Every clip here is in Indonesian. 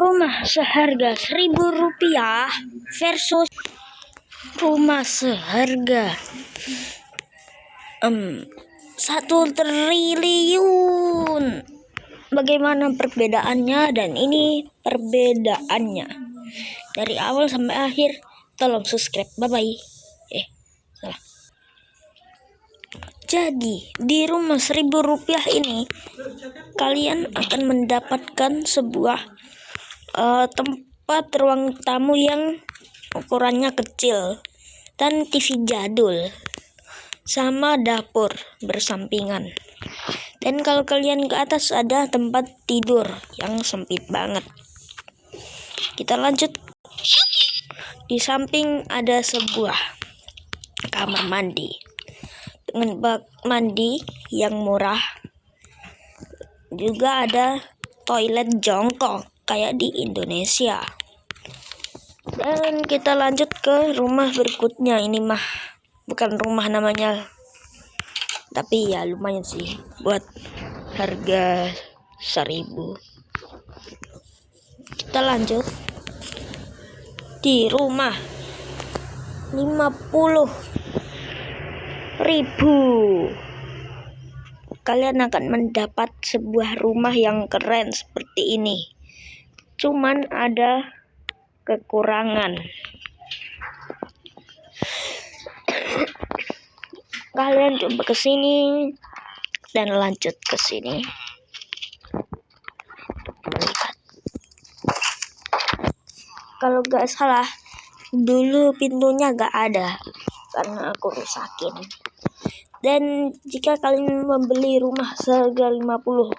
Rumah seharga Rp1.000 versus rumah seharga 1 triliun. Bagaimana perbedaannya? Dan ini perbedaannya dari awal sampai akhir. Tolong subscribe. Bye bye. Salah. Jadi di rumah Rp1.000 ini kalian akan mendapatkan sebuah tempat ruang tamu yang ukurannya kecil dan TV jadul sama dapur bersampingan. Dan kalau kalian ke atas ada tempat tidur yang sempit banget. Kita lanjut. Di samping ada sebuah kamar mandi dengan bak mandi yang murah. Juga ada toilet jongkok kayak di Indonesia. Dan kita lanjut ke rumah berikutnya. Ini mah bukan rumah namanya, tapi ya lumayan sih buat harga 1.000. Kita lanjut di rumah 50.000. Kalian akan mendapat sebuah rumah yang keren seperti ini. Cuman ada kekurangan. Kalian coba ke sini dan lanjut ke sini. Kalau gak salah, dulu pintunya gak ada karena aku rusakin. Dan jika kalian membeli rumah seharga 50.000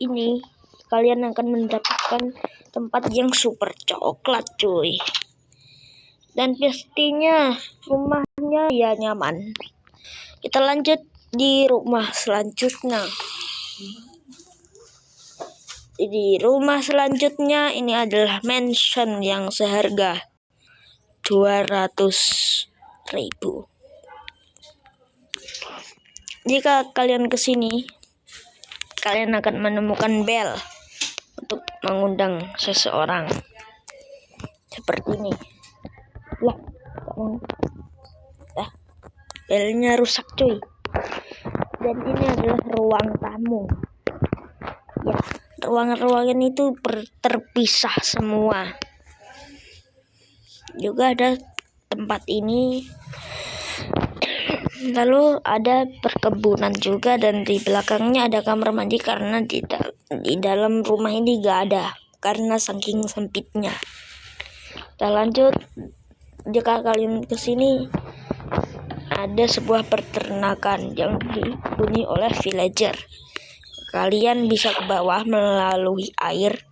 ini, kalian akan mendapatkan tempat yang super coklat, cuy. Dan pastinya rumahnya ya nyaman. Kita lanjut di rumah selanjutnya. Di rumah selanjutnya ini adalah mansion yang seharga 200.000. Jika kalian kesini, kalian akan menemukan bel untuk mengundang seseorang seperti ini. Belnya rusak, cuy. Dan ini adalah ruang tamu. Ya, ruangan-ruangan itu terpisah semua. Juga ada tempat ini. Lalu ada perkebunan juga, dan di belakangnya ada kamar mandi karena di dalam rumah ini gak ada karena saking sempitnya. Kita lanjut. Jika kalian kesini, ada sebuah peternakan yang dihuni oleh villager. Kalian bisa ke bawah melalui air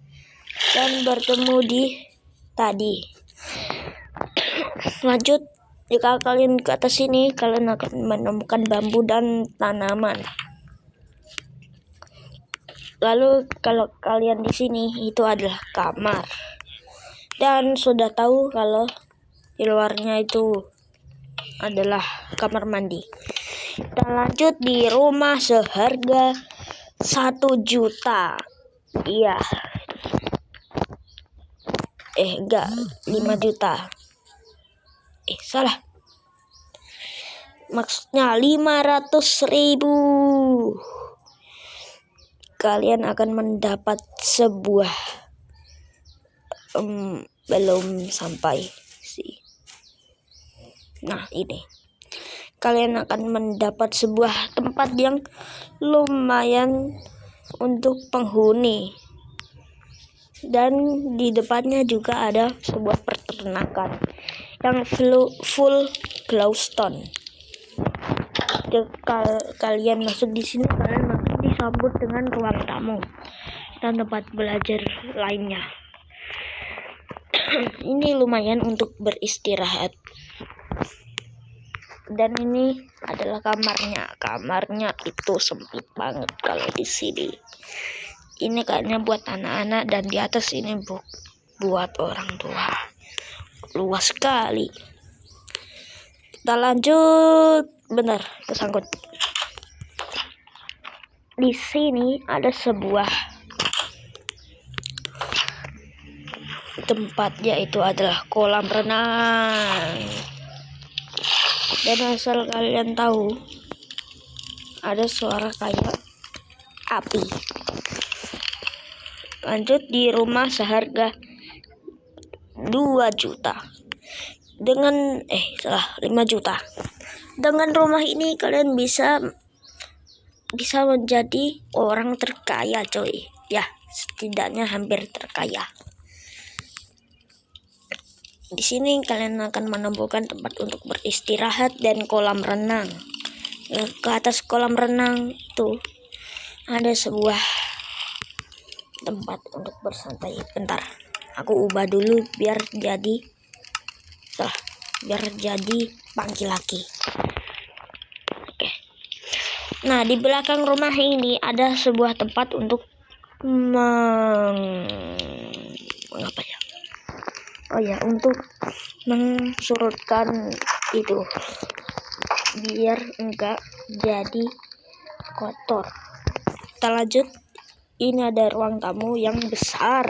dan bertemu di tadi. Lanjut. Jika kalian ke atas sini, kalian akan menemukan bambu dan tanaman. Lalu kalau kalian di sini, itu adalah kamar. Dan sudah tahu kalau di luarnya itu adalah kamar mandi. Kita lanjut di rumah seharga 1 juta. Iya. Enggak, 5 juta. Salah. Maksudnya 500.000. Kalian akan mendapat sebuah belum sampai sih. Nah, ini. Kalian akan mendapat sebuah tempat yang lumayan untuk penghuni. Dan di depannya juga ada sebuah peternakan yang full glowstone. Kalian masuk di sini, kalian masuk disambut dengan ruang tamu dan tempat belajar lainnya. Ini lumayan untuk beristirahat. Dan ini adalah kamarnya. Kamarnya itu sempit banget kalau di sini. Ini kayaknya buat anak-anak, dan di atas ini buat orang tua. Luas sekali. Kita lanjut. Benar, kesangkut. Di sini ada sebuah tempatnya itu adalah kolam renang. Dan asal kalian tahu, ada suara kayak api. Lanjut, di rumah seharga 2 juta. Dengan 5 juta. Dengan rumah ini kalian bisa menjadi orang terkaya, coy. Ya, setidaknya hampir terkaya. Di sini kalian akan menemukan tempat untuk beristirahat dan kolam renang. Ke atas kolam renang itu ada sebuah tempat untuk bersantai. Bentar, aku ubah dulu biar jadi panggil lagi. Oke. Nah, di belakang rumah ini ada sebuah tempat untuk untuk mengsurutkan itu biar enggak jadi kotor. Kita lanjut. Ini ada ruang tamu yang besar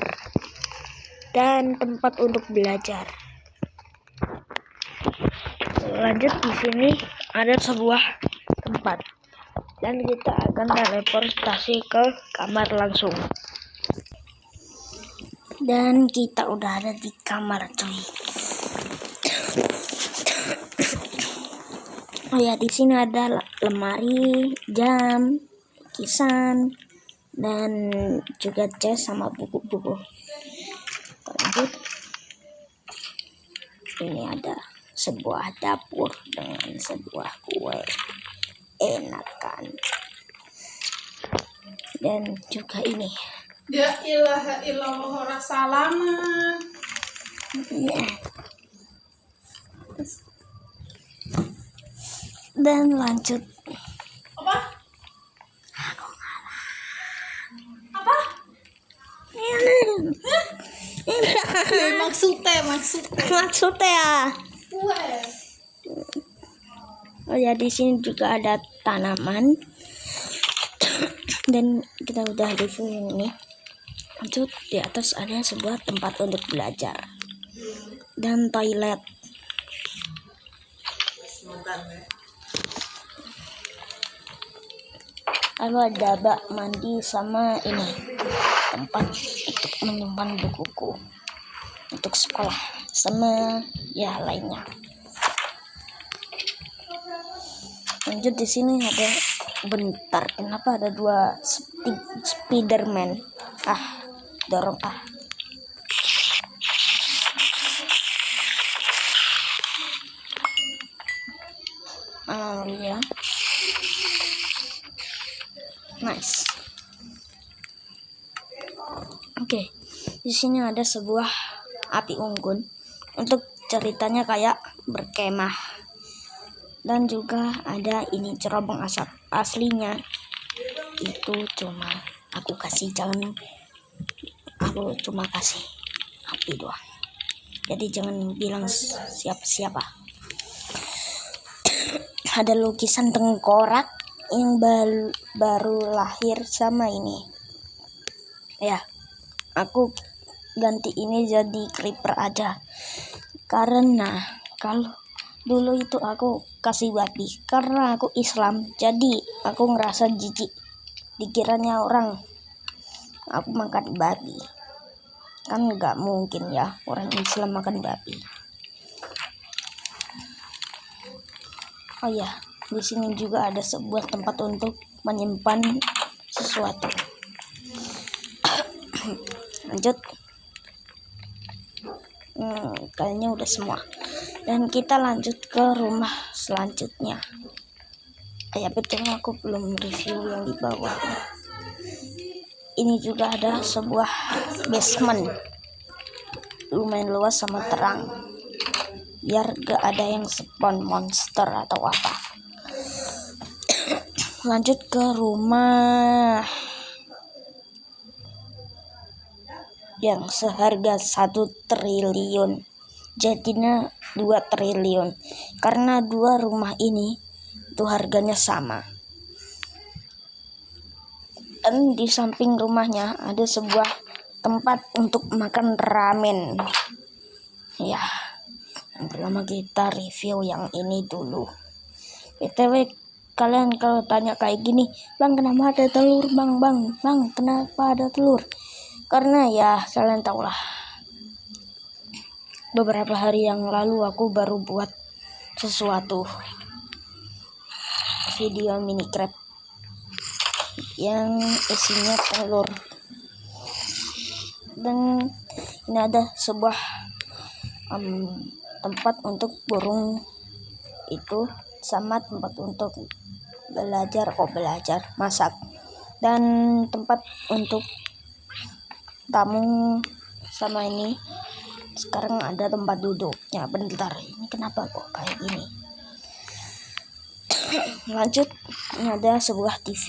dan tempat untuk belajar. Lanjut, di sini ada sebuah tempat dan kita akan teleportasi ke kamar langsung. Dan kita udah ada di kamar, coy. Oh ya, di sini ada lemari, jam, lukisan, dan juga cas sama buku-buku. Lanjut, ini ada sebuah dapur dengan sebuah kue, enak kan? Dan juga ini. Ya ilaha illallah rasalaman. Ya. Dan lanjut. Apa? Apa? Maksudnya ya. Oh ya, di sini juga ada tanaman. Dan kita udah review ini. Lanjut, di atas ada sebuah tempat untuk belajar dan toilet. Lalu ada bak mandi sama ini tempat untuk menyimpan bukuku untuk sekolah sama ya lainnya. Lanjut, di sini ada kenapa ada 2 Spiderman? Dorong ya. Nice. Oke. Di sini ada sebuah api unggun untuk ceritanya kayak berkemah. Dan juga ada ini cerobong asap. Aslinya itu cuma aku cuma kasih api doang. Jadi jangan bilang siapa-siapa. Ada lukisan tengkorak yang baru lahir sama ini. Ya, aku ganti ini jadi creeper aja. Karena kalau dulu itu aku kasih babi, karena aku Islam, jadi aku ngerasa jijik. Dikiranya orang aku makan babi. Kan nggak mungkin ya orang Islam makan babi. Oh ya, di sini juga ada sebuah tempat untuk menyimpan sesuatu. Lanjut. Kayaknya udah semua. Dan kita lanjut ke rumah selanjutnya. Ya betul, aku belum review yang di bawah. Ini juga ada sebuah basement. Lumayan luas sama terang. Biar gak ada yang spawn monster atau apa. Lanjut ke rumah yang seharga 1 triliun. Jadinya 2 triliun. Karena 2 rumah ini itu harganya sama. Dan di samping rumahnya ada sebuah tempat untuk makan ramen. Ya, yang pertama kita review yang ini dulu. BTW, kalian kalau tanya kayak gini, bang kenapa ada telur, bang kenapa ada telur? Karena ya kalian tau lah, beberapa hari yang lalu aku baru buat sesuatu video mini crab yang isinya telur, dan ini ada sebuah tempat untuk burung itu, sama tempat untuk belajar masak, dan tempat untuk tamu. Sama ini sekarang ada tempat duduknya. Bentar, ini kenapa kok kayak gini? Lanjut, ini ada sebuah TV,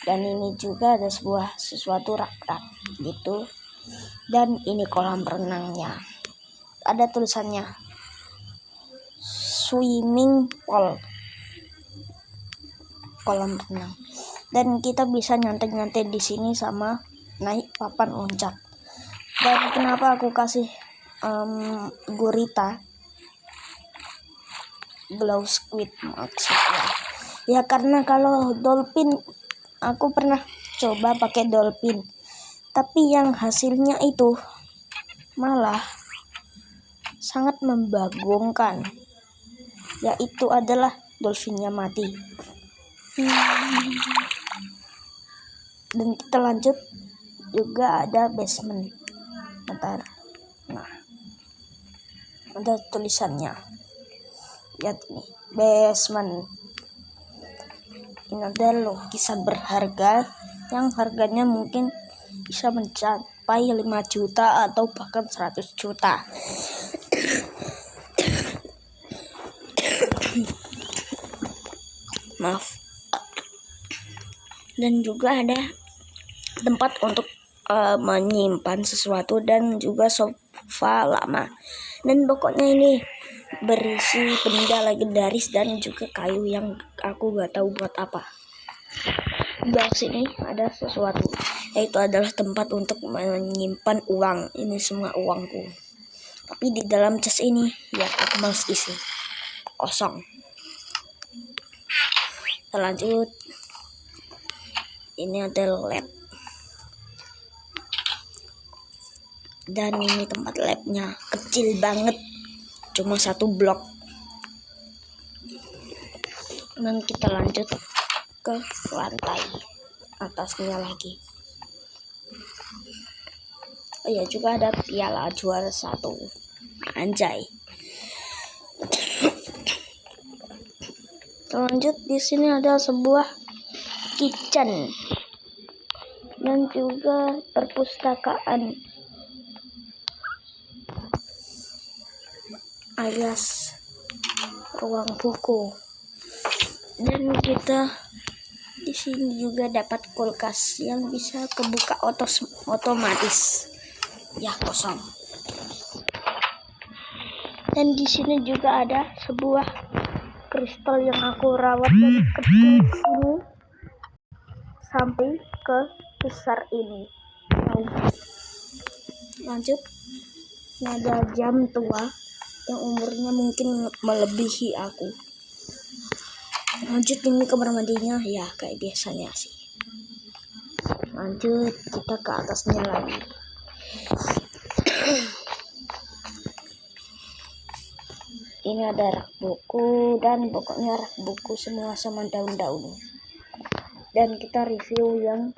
dan ini juga ada sesuatu rak gitu, dan ini kolam renangnya, ada tulisannya swimming pool, kolam renang, dan kita bisa nyantai di sini sama naik papan loncat. Dan kenapa aku kasih gurita glow squid maksudnya? Ya karena kalau dolphin, aku pernah coba pakai dolphin, tapi yang hasilnya itu malah sangat membagongkan, yaitu adalah dolphinnya mati. Dan kita lanjut, juga ada basement. Bentar, nah ada tulisannya, lihat nih, basement. Ini ada lukisan berharga yang harganya mungkin bisa mencapai 5 juta atau bahkan 100 juta. Maaf. Dan juga ada tempat untuk menyimpan sesuatu, dan juga sofa lama, dan pokoknya ini berisi benda legendaris dan juga kayu yang aku gak tahu buat apa. Di bawah sini ada sesuatu, yaitu adalah tempat untuk menyimpan uang. Ini semua uangku, tapi di dalam cas ini ya aku males isi, kosong. Kita lanjut, ini ada lab, dan ini tempat labnya kecil banget, cuma 1 blok. Dan kita lanjut ke lantai atasnya lagi. Oh ya, juga ada piala juara 1, anjay. Lanjut, di sini ada sebuah kitchen dan juga perpustakaan alias ruang buku, dan kita di sini juga dapat kulkas yang bisa kebuka otomatis. Ya, kosong. Dan di sini juga ada sebuah kristal yang aku rawat dari kecil sini sampai ke besar ini. Lanjut, ini ada jam tua yang umurnya mungkin melebihi aku. Lanjut, ini kamar mandinya, ya kayak biasanya sih. Lanjut, kita ke atasnya lagi. Ini ada rak buku, dan pokoknya rak buku semua sama daun-daun. Dan kita review yang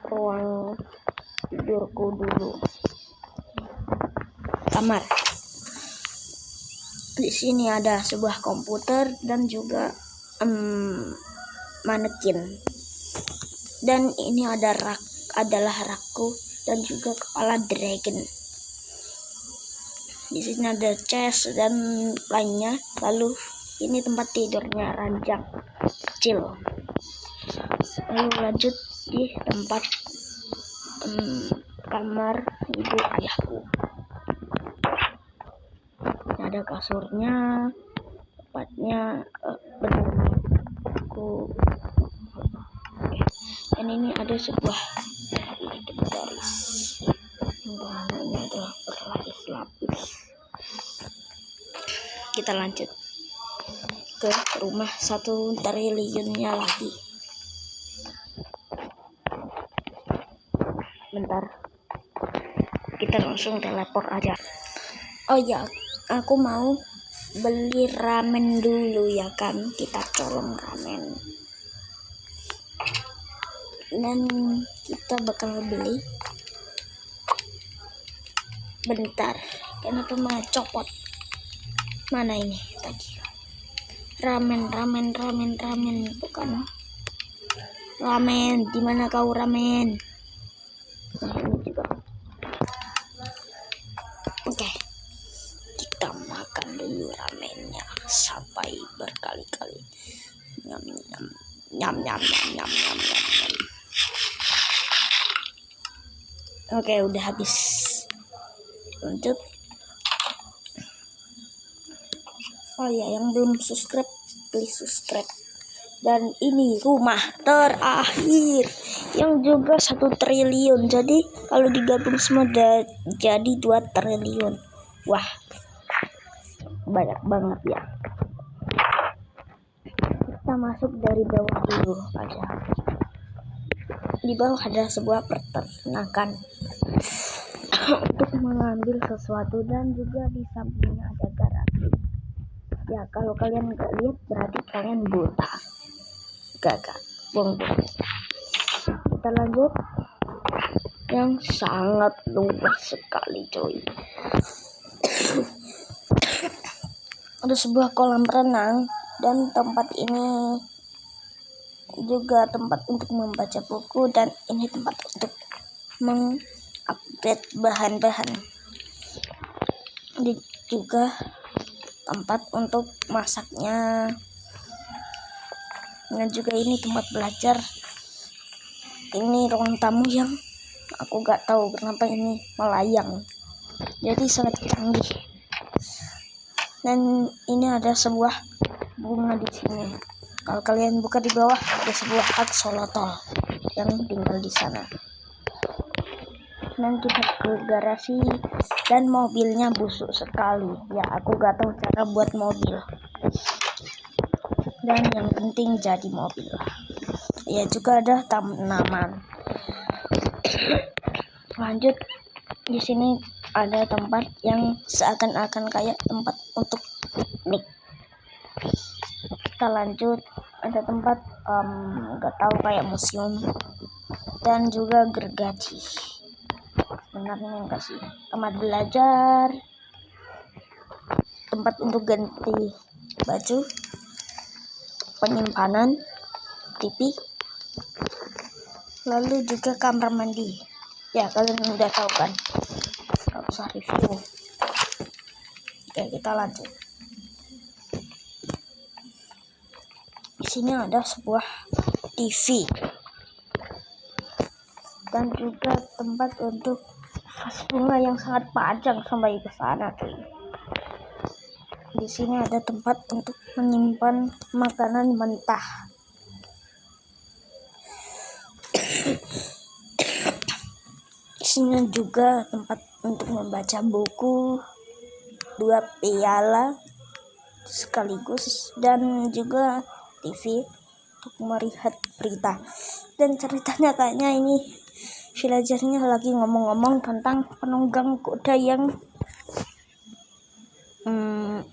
ruang tidurku dulu. Kamar. Di sini ada sebuah komputer dan juga manekin. Dan ini adalah rakku dan juga kepala dragon. Di sini ada chest dan lainnya. Lalu ini tempat tidurnya ranjang kecil. Lalu lanjut di tempat kamar ibu ayahku. Ada kasurnya, tempatnya Dan ini ada sebuah legendaris yang bangunannya adalah berlapis-lapis. Kita lanjut ke rumah 1 triliunnya lagi. Bentar, kita langsung teleport aja. Oh ya, aku mau beli ramen dulu ya kan. Kita colong ramen. Dan kita bakal beli. Bentar, kenapa malah copot? Mana ini tadi? Ramen, bukan ramen. Di mana kau ramen? Nah, ini juga. Oke, kita makan dulu ramennya sampai berkali-kali. Nyam nyam nyam nyam nyam nyam nyam nyam. Nyam. Oke, udah habis. Lanjut. Oh ya, yang belum subscribe, please subscribe. Dan ini rumah terakhir yang juga 1 triliun. Jadi kalau digabung semua jadi 2 triliun. Wah, banyak banget ya. Kita masuk dari bawah dulu aja. Di bawah ada sebuah peternakan untuk mengambil sesuatu, dan juga di sampingnya ada garasi. Ya, kalau kalian nggak lihat berarti kalian buta. Gagak, bohong. Kita lanjut. Yang sangat luas sekali, coy. Ada sebuah kolam renang, dan tempat ini juga tempat untuk membaca buku, dan ini tempat untuk mengupdate bahan-bahan. Ini juga tempat untuk masaknya. Dan juga ini tempat belajar. Ini ruang tamu yang aku gak tahu kenapa ini melayang. Jadi sangat canggih. Dan ini ada sebuah bunga di sini. Kalau kalian buka di bawah ada sebuah aksolotl yang tinggal di sana. Dan kita ke garasi, dan mobilnya busuk sekali. Ya, aku gak tahu cara buat mobil. Dan yang penting jadi mobil. Ya, juga ada tanaman. Lanjut, di sini ada tempat yang seakan-akan kayak tempat untuk piknik. Kita lanjut, ada tempat nggak tahu kayak museum, dan juga gergaji. Sebenarnya enggak sih. Tempat belajar, tempat untuk ganti baju, penyimpanan TV, lalu juga kamar mandi. Ya, kalian udah tahu kan, nggak usah review. Oke, kita lanjut. Di sini ada sebuah TV, dan juga tempat untuk vas bunga yang sangat panjang sampai ke sana, cuy. Di sini ada tempat untuk menyimpan makanan mentah. Di sini juga tempat untuk membaca buku, 2 piala sekaligus, dan juga TV untuk melihat berita. Dan ceritanya kayaknya ini villagernya lagi ngomong-ngomong tentang penunggang kuda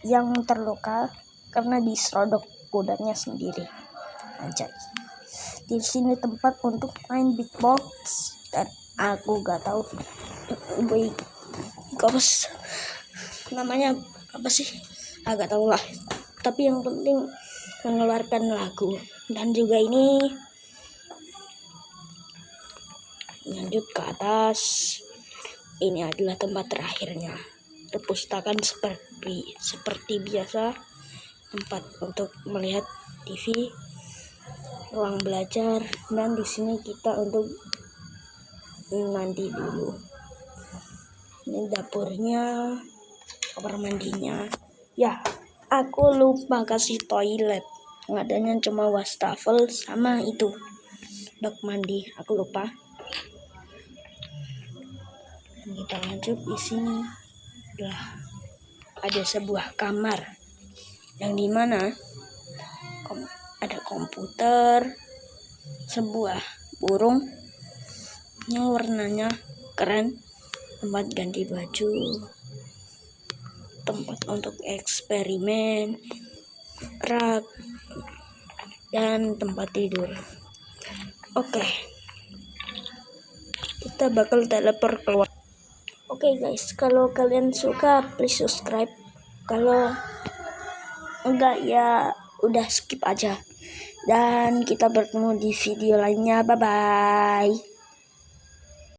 yang terluka karena diserodok kudanya sendiri. Anjay. Di sini tempat untuk main big box, dan aku gak tahu big box namanya apa sih, agak tahu lah. Tapi yang penting mengeluarkan lagu. Dan juga ini lanjut ke atas, ini adalah tempat terakhirnya. Perpustakaan seperti biasa, tempat untuk melihat TV, ruang belajar, dan di sini kita untuk mandi dulu. Ini dapurnya, kamar mandinya. Ya, aku lupa kasih toilet. Ngadanya cuma wastafel sama itu bak mandi, aku lupa. Dan kita lanjut. Di sini adalah ada sebuah kamar yang dimana ada komputer, sebuah burung yang warnanya keren, tempat ganti baju, tempat untuk eksperimen, rak, dan tempat tidur. Oke, kita bakal teleport keluar. Oke guys, kalau kalian suka please subscribe. Kalau enggak ya udah skip aja. Dan kita bertemu di video lainnya. Bye bye.